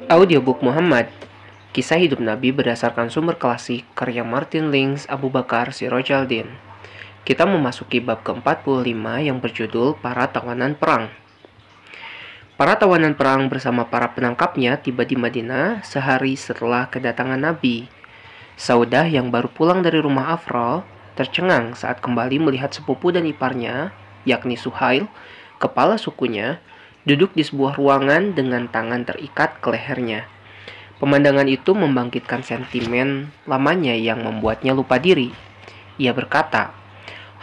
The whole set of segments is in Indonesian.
Audiobook Muhammad. Kisah hidup Nabi berdasarkan sumber klasik karya Martin Lings Abu Bakar Sirojaldin. Kita memasuki bab ke-45 yang berjudul Para Tawanan Perang. Para tawanan perang bersama para penangkapnya tiba di Madinah sehari setelah kedatangan Nabi. Saudah yang baru pulang dari rumah Afra tercengang saat kembali melihat sepupu dan iparnya, yakni Suhail, kepala sukunya, duduk di sebuah ruangan dengan tangan terikat ke lehernya. Pemandangan itu membangkitkan sentimen lamanya yang membuatnya lupa diri. Ia berkata,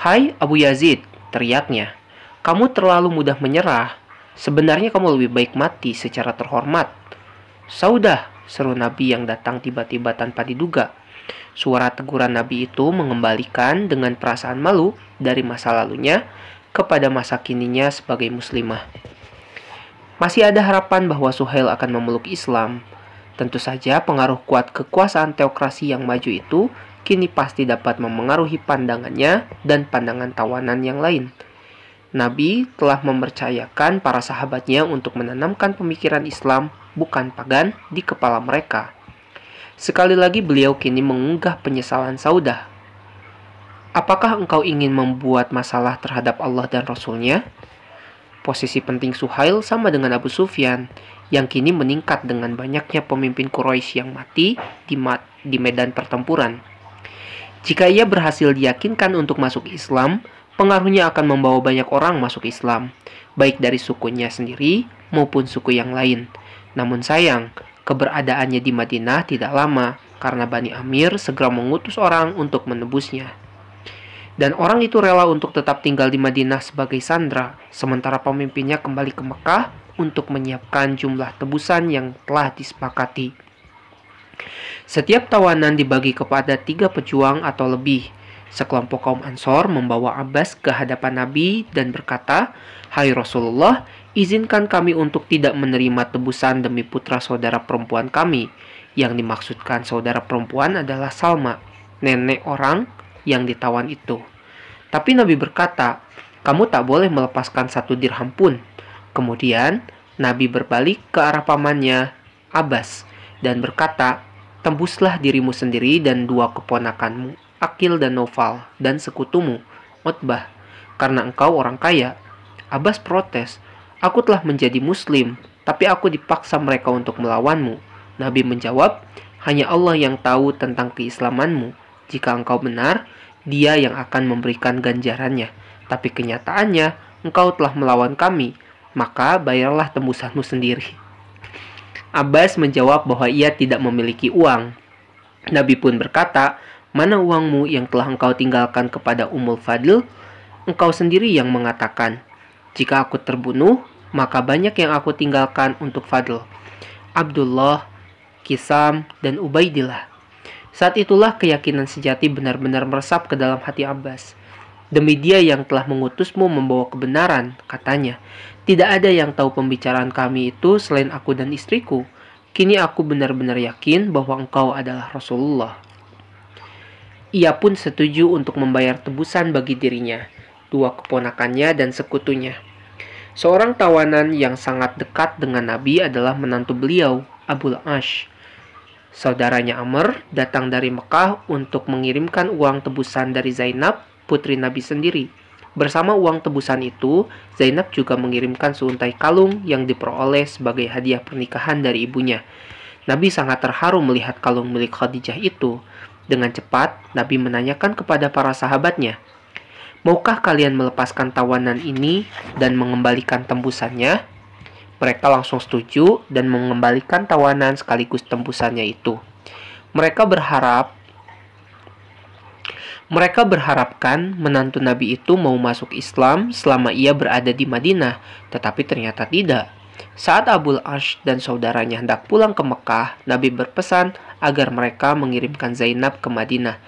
"Hai Abu Yazid," teriaknya, "kamu terlalu mudah menyerah. Sebenarnya kamu lebih baik mati secara terhormat." "Saudah," seru Nabi yang datang tiba-tiba tanpa diduga. Suara teguran Nabi itu mengembalikan dengan perasaan malu dari masa lalunya kepada masa kininya sebagai muslimah. Masih ada harapan bahwa Suhail akan memeluk Islam. Tentu saja pengaruh kuat kekuasaan teokrasi yang maju itu kini pasti dapat memengaruhi pandangannya dan pandangan tawanan yang lain. Nabi telah mempercayakan para sahabatnya untuk menanamkan pemikiran Islam bukan pagan di kepala mereka. Sekali lagi beliau kini mengunggah penyesalan Saudah. "Apakah engkau ingin membuat masalah terhadap Allah dan Rasul-Nya?" Posisi penting Suhail sama dengan Abu Sufyan, yang kini meningkat dengan banyaknya pemimpin Quraisy yang mati di medan pertempuran. Jika ia berhasil diyakinkan untuk masuk Islam, pengaruhnya akan membawa banyak orang masuk Islam, baik dari sukunya sendiri maupun suku yang lain. Namun sayang, keberadaannya di Madinah tidak lama, karena Bani Amir segera mengutus orang untuk menebusnya. Dan orang itu rela untuk tetap tinggal di Madinah sebagai sandera, sementara pemimpinnya kembali ke Mekah untuk menyiapkan jumlah tebusan yang telah disepakati. Setiap tawanan dibagi kepada 3 pejuang atau lebih. Sekelompok kaum Ansor membawa Abbas ke hadapan Nabi dan berkata, "Hai Rasulullah, izinkan kami untuk tidak menerima tebusan demi putra saudara perempuan kami." Yang dimaksudkan saudara perempuan adalah Salma, nenek orang yang ditawan itu. Tapi Nabi berkata, "Kamu tak boleh melepaskan 1 dirham pun." Kemudian Nabi berbalik ke arah pamannya, Abbas, dan berkata, "Tembuslah dirimu sendiri dan 2 keponakanmu, Akil dan Naufal, dan sekutumu, Utbah, karena engkau orang kaya." Abbas protes, "Aku telah menjadi muslim, tapi aku dipaksa mereka untuk melawanmu." Nabi menjawab, "Hanya Allah yang tahu tentang keislamanmu. Jika engkau benar, Dia yang akan memberikan ganjarannya. Tapi kenyataannya, engkau telah melawan kami, maka bayarlah tembusanmu sendiri." Abbas menjawab bahwa ia tidak memiliki uang. Nabi pun berkata, "Mana uangmu yang telah engkau tinggalkan kepada Ummul Fadl?" "Engkau sendiri yang mengatakan, 'Jika aku terbunuh, maka banyak yang aku tinggalkan untuk Fadl, Abdullah, Kisam, dan Ubaidillah.'" Saat itulah keyakinan sejati benar-benar meresap ke dalam hati Abbas. "Demi Dia yang telah mengutusmu membawa kebenaran," katanya, "tidak ada yang tahu pembicaraan kami itu selain aku dan istriku. Kini aku benar-benar yakin bahwa engkau adalah Rasulullah." Ia pun setuju untuk membayar tebusan bagi dirinya, 2 keponakannya, dan sekutunya. Seorang tawanan yang sangat dekat dengan Nabi adalah menantu beliau, Abul Ash. Saudaranya Amr datang dari Mekah untuk mengirimkan uang tebusan dari Zainab, putri Nabi sendiri. Bersama uang tebusan itu, Zainab juga mengirimkan seuntai kalung yang diperoleh sebagai hadiah pernikahan dari ibunya. Nabi sangat terharu melihat kalung milik Khadijah itu. Dengan cepat, Nabi menanyakan kepada para sahabatnya, "Maukah kalian melepaskan tawanan ini dan mengembalikan tembusannya?" Mereka langsung setuju dan mengembalikan tawanan sekaligus tembusannya itu. Mereka berharapkan menantu Nabi itu mau masuk Islam selama ia berada di Madinah, tetapi ternyata tidak. Saat Abul Ash dan saudaranya hendak pulang ke Mekah, Nabi berpesan agar mereka mengirimkan Zainab ke Madinah,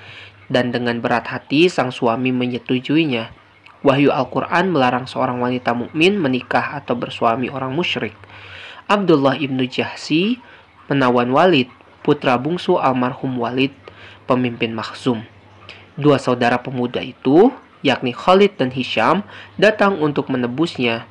dan dengan berat hati sang suami menyetujuinya. Wahyu Al-Quran melarang seorang wanita mukmin menikah atau bersuami orang musyrik. Abdullah ibnu Jahsi menawan Walid, putra bungsu almarhum Walid, pemimpin Makhzum. 2 saudara pemuda itu, yakni Khalid dan Hisham, datang untuk menebusnya.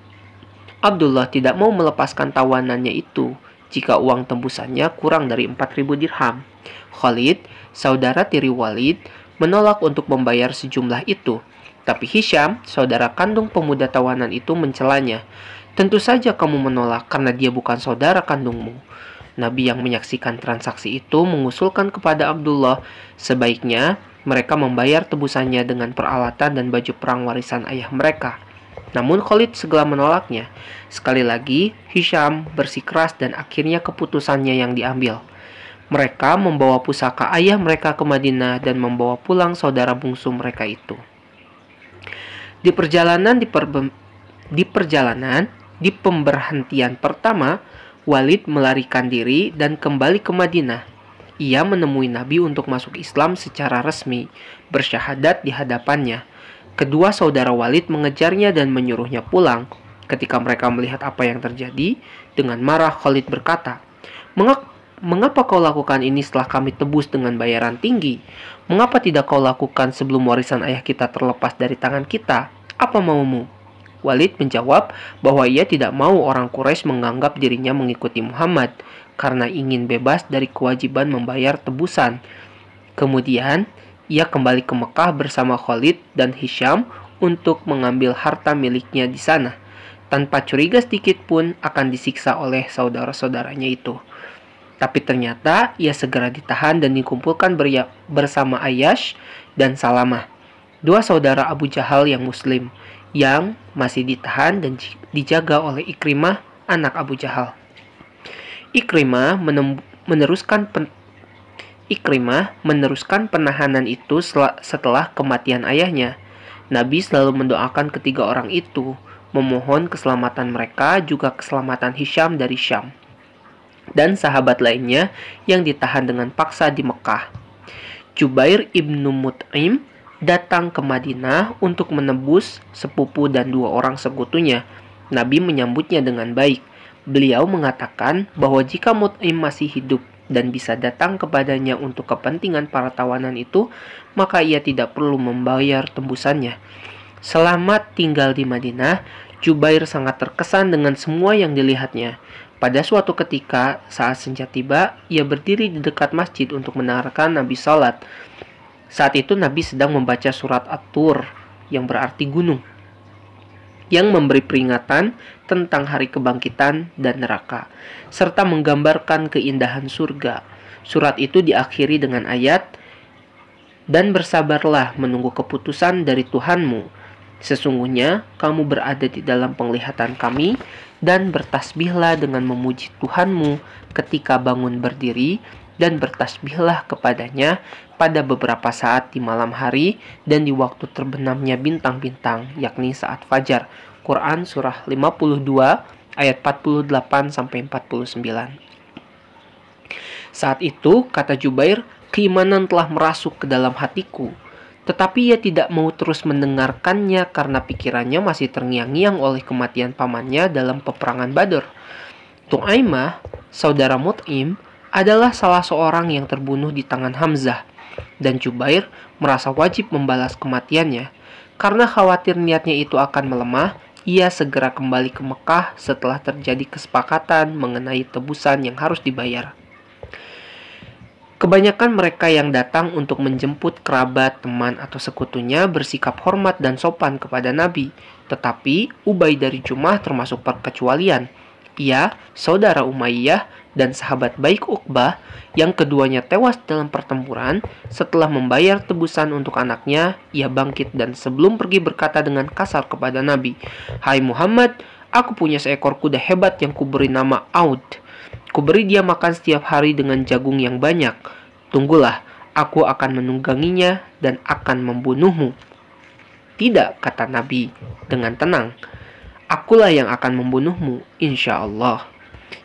Abdullah tidak mau melepaskan tawanannya itu. jika uang tembusannya kurang dari 4.000 dirham. Khalid, saudara tiri Walid, menolak untuk membayar sejumlah itu. Tapi Hisham, saudara kandung pemuda tawanan itu, mencelanya. Tentu saja kamu menolak karena dia bukan saudara kandungmu. Nabi yang menyaksikan transaksi itu mengusulkan kepada Abdullah sebaiknya mereka membayar tebusannya dengan peralatan dan baju perang warisan ayah mereka. Namun Khalid segera menolaknya. Sekali lagi, Hisham bersikeras dan akhirnya keputusannya yang diambil. Mereka membawa pusaka ayah mereka ke Madinah dan membawa pulang saudara bungsu mereka itu. Di pemberhentian pertama, Walid melarikan diri dan kembali ke Madinah. Ia menemui Nabi untuk masuk Islam secara resmi, bersyahadat di hadapannya. Kedua saudara Walid mengejarnya dan menyuruhnya pulang. Ketika mereka melihat apa yang terjadi, dengan marah Khalid berkata, Mengapa kau lakukan ini setelah kami tebus dengan bayaran tinggi? Mengapa tidak kau lakukan sebelum warisan ayah kita terlepas dari tangan kita? Apa maumu? Walid menjawab bahwa ia tidak mau orang Quraisy menganggap dirinya mengikuti Muhammad karena ingin bebas dari kewajiban membayar tebusan. Kemudian, ia kembali ke Mekah bersama Khalid dan Hisham untuk mengambil harta miliknya di sana, tanpa curiga sedikit pun akan disiksa oleh saudara-saudaranya itu. Tapi ternyata ia segera ditahan dan dikumpulkan bersama Ayyash dan Salamah, dua saudara Abu Jahal yang muslim, yang masih ditahan dan dijaga oleh Ikrimah, anak Abu Jahal. Ikrimah meneruskan penahanan itu setelah kematian ayahnya. Nabi selalu mendoakan ketiga orang itu, memohon keselamatan mereka, juga keselamatan Hisham dari Syam, dan sahabat lainnya yang ditahan dengan paksa di Mekah. Jubair ibnu Mut'im datang ke Madinah untuk menebus sepupu dan dua orang sekutunya. Nabi menyambutnya dengan baik. Beliau mengatakan bahwa jika Mut'im masih hidup dan bisa datang kepadanya untuk kepentingan para tawanan itu, maka ia tidak perlu membayar tembusannya. Selama tinggal di Madinah, Jubair sangat terkesan dengan semua yang dilihatnya. Pada suatu ketika, saat senja tiba, ia berdiri di dekat masjid untuk mendengarkan Nabi salat. Saat itu Nabi sedang membaca surat At-Tur, yang berarti gunung, yang memberi peringatan tentang hari kebangkitan dan neraka, serta menggambarkan keindahan surga. Surat itu diakhiri dengan ayat, "Dan bersabarlah menunggu keputusan dari Tuhanmu. Sesungguhnya kamu berada di dalam penglihatan kami, dan bertasbihlah dengan memuji Tuhanmu ketika bangun berdiri, dan bertasbihlah kepadanya pada beberapa saat di malam hari dan di waktu terbenamnya bintang-bintang, yakni saat fajar." Quran surah 52 ayat 48-49. Saat itu, kata Jubair, keimanan telah merasuk ke dalam hatiku. Tetapi ia tidak mau terus mendengarkannya karena pikirannya masih terngiang-ngiang oleh kematian pamannya dalam peperangan Badr. Tu'aimah, saudara Mut'im, adalah salah seorang yang terbunuh di tangan Hamzah, dan Jubair merasa wajib membalas kematiannya. Karena khawatir niatnya itu akan melemah, ia segera kembali ke Mekah setelah terjadi kesepakatan mengenai tebusan yang harus dibayar. Kebanyakan mereka yang datang untuk menjemput kerabat, teman, atau sekutunya bersikap hormat dan sopan kepada Nabi. Tetapi Ubay dari Jumah termasuk perkecualian. Ia, saudara Umayyah, dan sahabat baik Uqbah, yang keduanya tewas dalam pertempuran. Setelah membayar tebusan untuk anaknya, ia bangkit dan sebelum pergi berkata dengan kasar kepada Nabi, "Hai Muhammad, aku punya seekor kuda hebat yang kuberi nama Aud. Kuberi dia makan setiap hari dengan jagung yang banyak. Tunggulah, aku akan menungganginya dan akan membunuhmu." "Tidak," kata Nabi dengan tenang. "Akulah yang akan membunuhmu, insya Allah."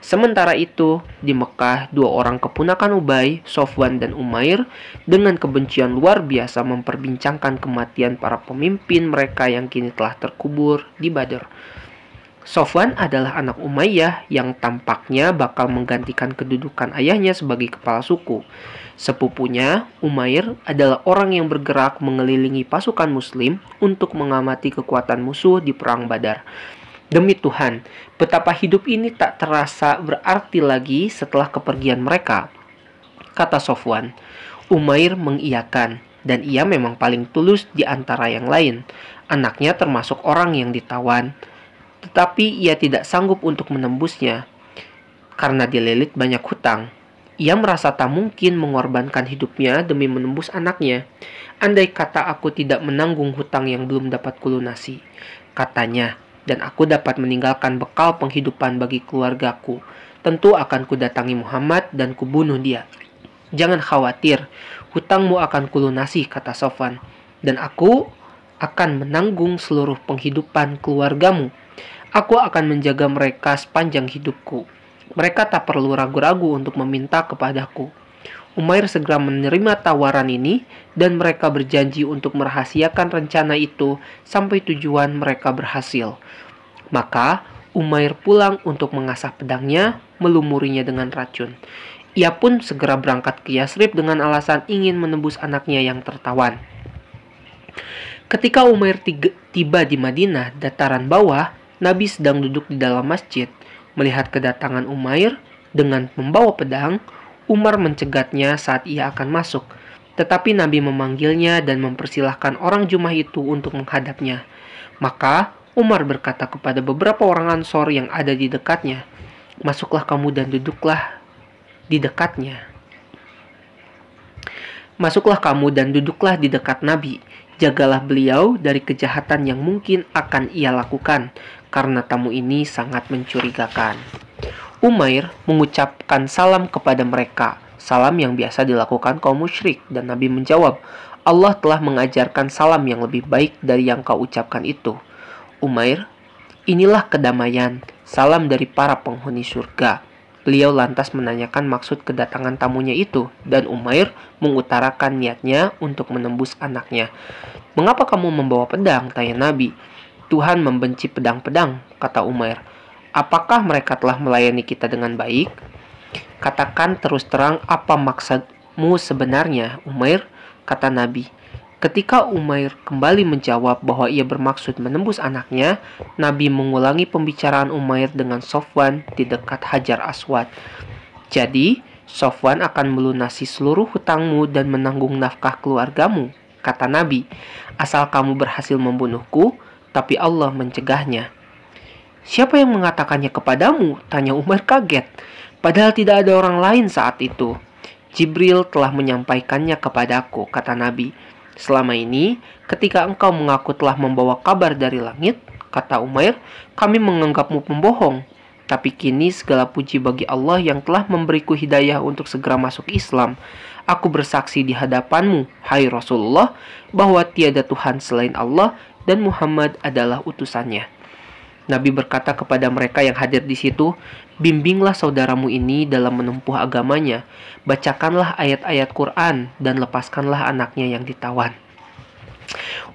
Sementara itu, di Mekah, dua orang keponakan Ubay, Sofwan dan Umair, dengan kebencian luar biasa memperbincangkan kematian para pemimpin mereka yang kini telah terkubur di Badr. Sofwan adalah anak Umayyah yang tampaknya bakal menggantikan kedudukan ayahnya sebagai kepala suku. Sepupunya, Umair, adalah orang yang bergerak mengelilingi pasukan muslim untuk mengamati kekuatan musuh di perang Badar. Demi Tuhan, betapa hidup ini tak terasa berarti lagi setelah kepergian mereka, kata Sofwan. Umair mengiyakan, dan ia memang paling tulus di antara yang lain. Anaknya termasuk orang yang ditawan, tetapi ia tidak sanggup untuk menembusnya karena dililit banyak hutang. Ia merasa tak mungkin mengorbankan hidupnya demi menembus anaknya. Andai kata aku tidak menanggung hutang yang belum dapat kulunasi, katanya, dan aku dapat meninggalkan bekal penghidupan bagi keluargaku, tentu akan kudatangi Muhammad dan kubunuh dia. Jangan khawatir, hutangmu akan kulunasi, kata Sofwan, dan aku akan menanggung seluruh penghidupan keluargamu. Aku akan menjaga mereka sepanjang hidupku. Mereka tak perlu ragu-ragu untuk meminta kepadaku. Umair segera menerima tawaran ini dan mereka berjanji untuk merahasiakan rencana itu sampai tujuan mereka berhasil. Maka Umair pulang untuk mengasah pedangnya, melumurinya dengan racun. Ia pun segera berangkat ke Yasrib dengan alasan ingin menembus anaknya yang tertawan. Ketika Umair tiba di Madinah, dataran bawah, Nabi sedang duduk di dalam masjid. Melihat kedatangan Umair dengan membawa pedang, Umar mencegatnya saat ia akan masuk. Tetapi Nabi memanggilnya dan mempersilahkan orang Jumah itu untuk menghadapnya. Maka Umar berkata kepada beberapa orang Ansor yang ada di dekatnya, "Masuklah kamu dan duduklah di dekatnya. Masuklah kamu dan duduklah di dekat Nabi. Jagalah beliau dari kejahatan yang mungkin akan ia lakukan, karena tamu ini sangat mencurigakan." Umair mengucapkan salam kepada mereka, salam yang biasa dilakukan kaum musyrik, dan Nabi menjawab, "Allah telah mengajarkan salam yang lebih baik dari yang kau ucapkan itu." Umair, "Inilah kedamaian, salam dari para penghuni surga." Beliau lantas menanyakan maksud kedatangan tamunya itu, dan Umair mengutarakan niatnya untuk menembus anaknya. "Mengapa kamu membawa pedang?" tanya Nabi. "Tuhan membenci pedang-pedang," kata Umair. "Apakah mereka telah melayani kita dengan baik? Katakan terus terang apa maksudmu sebenarnya, Umair," kata Nabi. Ketika Umair kembali menjawab bahwa ia bermaksud menembus anaknya, Nabi mengulangi pembicaraan Umair dengan Sofwan di dekat Hajar Aswad. "Jadi, Sofwan akan melunasi seluruh hutangmu dan menanggung nafkah keluargamu," kata Nabi, "asal kamu berhasil membunuhku," tapi Allah mencegahnya. "Siapa yang mengatakannya kepadamu?" tanya Umar kaget. "Padahal tidak ada orang lain saat itu." "Jibril telah menyampaikannya kepadaku," kata Nabi. "Selama ini, ketika engkau mengaku telah membawa kabar dari langit," kata Umair, "kami menganggapmu pembohong. Tapi kini segala puji bagi Allah yang telah memberiku hidayah untuk segera masuk Islam. Aku bersaksi di hadapanmu, hai Rasulullah, bahwa tiada Tuhan selain Allah dan Muhammad adalah utusannya." Nabi berkata kepada mereka yang hadir di situ, "Bimbinglah saudaramu ini dalam menempuh agamanya, bacakanlah ayat-ayat Quran, dan lepaskanlah anaknya yang ditawan."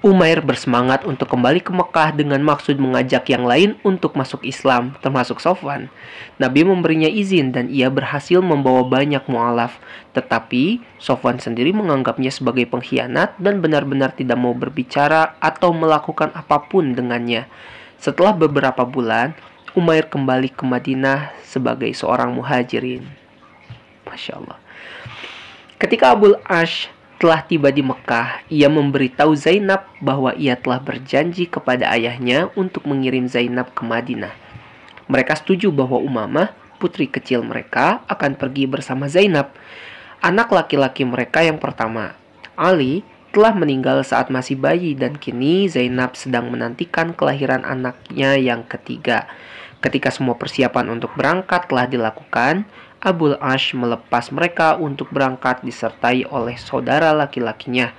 Umair bersemangat untuk kembali ke Mekah dengan maksud mengajak yang lain untuk masuk Islam, termasuk Sofwan. Nabi memberinya izin dan ia berhasil membawa banyak mu'alaf. Tetapi Sofwan sendiri menganggapnya sebagai pengkhianat dan benar-benar tidak mau berbicara atau melakukan apapun dengannya. Setelah beberapa bulan, Umair kembali ke Madinah sebagai seorang muhajirin. Masya Allah. Ketika Abul Ash telah tiba di Mekah, ia memberitahu Zainab bahwa ia telah berjanji kepada ayahnya untuk mengirim Zainab ke Madinah. Mereka setuju bahwa Umamah, putri kecil mereka, akan pergi bersama Zainab. Anak laki-laki mereka yang pertama, Ali, telah meninggal saat masih bayi, dan kini Zainab sedang menantikan kelahiran anaknya yang ketiga. Ketika semua persiapan untuk berangkat telah dilakukan, Abul Ash melepas mereka untuk berangkat disertai oleh saudara laki-lakinya,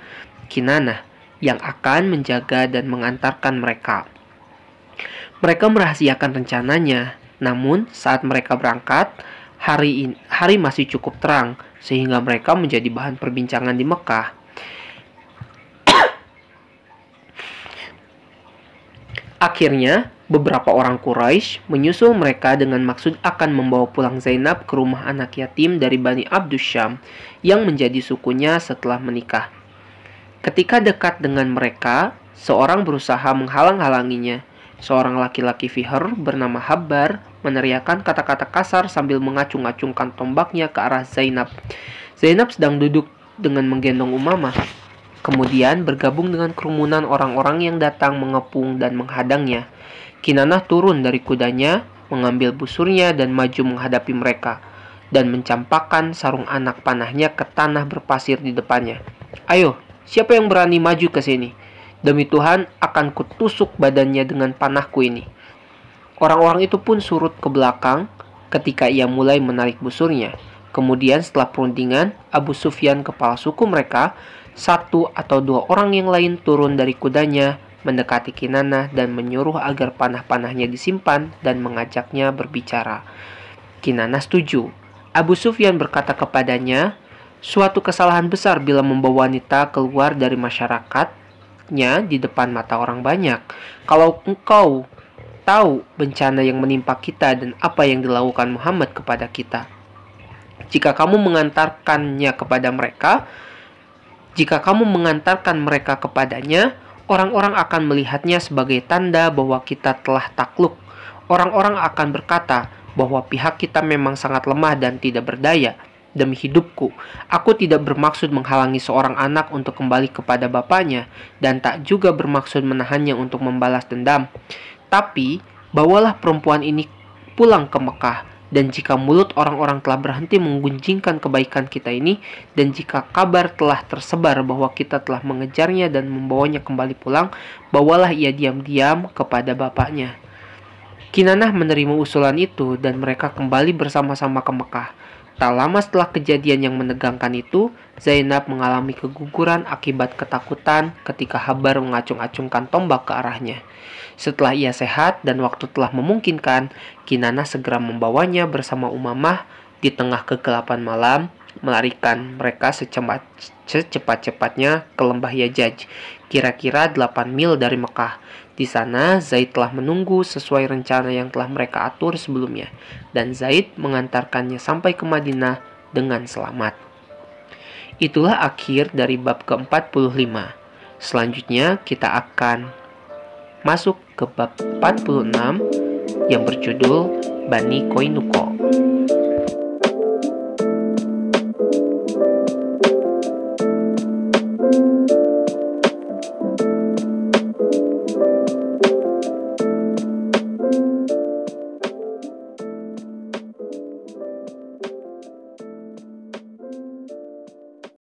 Kinanah, yang akan menjaga dan mengantarkan mereka. Mereka merahasiakan rencananya, namun saat mereka berangkat, hari masih cukup terang, sehingga mereka menjadi bahan perbincangan di Mekah. Akhirnya, beberapa orang Quraisy menyusul mereka dengan maksud akan membawa pulang Zainab ke rumah anak yatim dari Bani Abdus Syam yang menjadi sukunya setelah menikah. Ketika dekat dengan mereka, seorang berusaha menghalang-halanginya. Seorang laki-laki Fiher bernama Habbar meneriakkan kata-kata kasar sambil mengacung-acungkan tombaknya ke arah Zainab. Zainab sedang duduk dengan menggendong Umamah. Kemudian bergabung dengan kerumunan orang-orang yang datang mengepung dan menghadangnya. Kinanah turun dari kudanya, mengambil busurnya dan maju menghadapi mereka, dan mencampakkan sarung anak panahnya ke tanah berpasir di depannya. "Ayo, siapa yang berani maju ke sini? Demi Tuhan, akan kutusuk badannya dengan panahku ini." Orang-orang itu pun surut ke belakang ketika ia mulai menarik busurnya. Kemudian setelah perundingan, Abu Sufyan, kepala suku mereka, satu atau dua orang yang lain turun dari kudanya, mendekati Kinanah dan menyuruh agar panah-panahnya disimpan dan mengajaknya berbicara. Kinanah setuju. Abu Sufyan berkata kepadanya, "Suatu kesalahan besar bila membawa wanita keluar dari masyarakatnya di depan mata orang banyak. Kalau engkau tahu bencana yang menimpa kita dan apa yang dilakukan Muhammad kepada kita, jika kamu mengantarkannya kepada mereka, jika kamu mengantarkan mereka kepadanya, orang-orang akan melihatnya sebagai tanda bahwa kita telah takluk. Orang-orang akan berkata bahwa pihak kita memang sangat lemah dan tidak berdaya. Demi hidupku, aku tidak bermaksud menghalangi seorang anak untuk kembali kepada bapaknya, dan tak juga bermaksud menahannya untuk membalas dendam. Tapi, bawalah perempuan ini pulang ke Mekah. Dan jika mulut orang-orang telah berhenti menggunjingkan kebaikan kita ini, dan jika kabar telah tersebar bahwa kita telah mengejarnya dan membawanya kembali pulang, bawalah ia diam-diam kepada bapaknya." Kinanah menerima usulan itu dan mereka kembali bersama-sama ke Mekah. Tak lama setelah kejadian yang menegangkan itu, Zainab mengalami keguguran akibat ketakutan ketika Habbar mengacung-acungkan tombak ke arahnya. Setelah ia sehat dan waktu telah memungkinkan, Kinanah segera membawanya bersama Umamah di tengah kegelapan malam, melarikan mereka secepat-cepatnya ke lembah Yajaj, kira-kira 8 mil dari Mekah. Di sana, Zaid telah menunggu sesuai rencana yang telah mereka atur sebelumnya, dan Zaid mengantarkannya sampai ke Madinah dengan selamat. Itulah akhir dari bab ke-45. Selanjutnya kita akan masuk ke bab 46 yang berjudul Bani Koinuko.